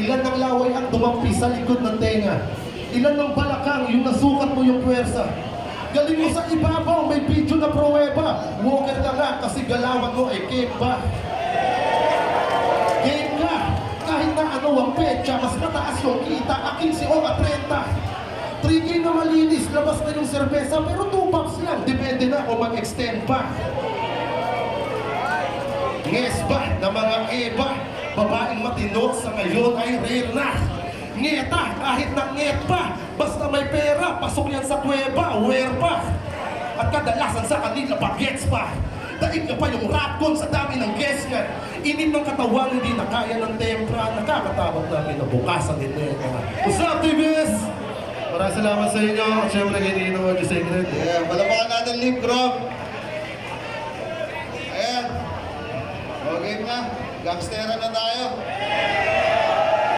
Ilan ng laway ang dumampi sa likod ng tenga? Ilan ng balakang yung nasukat mo yung puwersa? Galing mo sa ibabaw, may video na pruweba. Walker ka nga kasi galawan mo ay cake ba? Game ka, kahit na ano ang petsa, mas mataas yung kita, aking si Oga 30. 3K na malinis, labas na yung serbesa, pero 2 bucks lang, depende na kung mag-extend pa. Nges ba na mga eba, babaeng matino sa ngayon ay rare na. Ngeta, kahit na nget pa, basta may pera, pasok yan sa kuweba, where pa? At kadalasan sa kanila bagets pa. Daig na pa yung rap gun sa dami ng guest nga. Init ng katawan, hindi na kaya ng tempra. Nakakatawag namin na bukasan din neta. What's up, TBS? Maraming salamat sa inyo. Siyempre, ginino mo, Secret. Yeah, palapakan natin lip grab. Ayan. Okay na. Gangstera na tayo.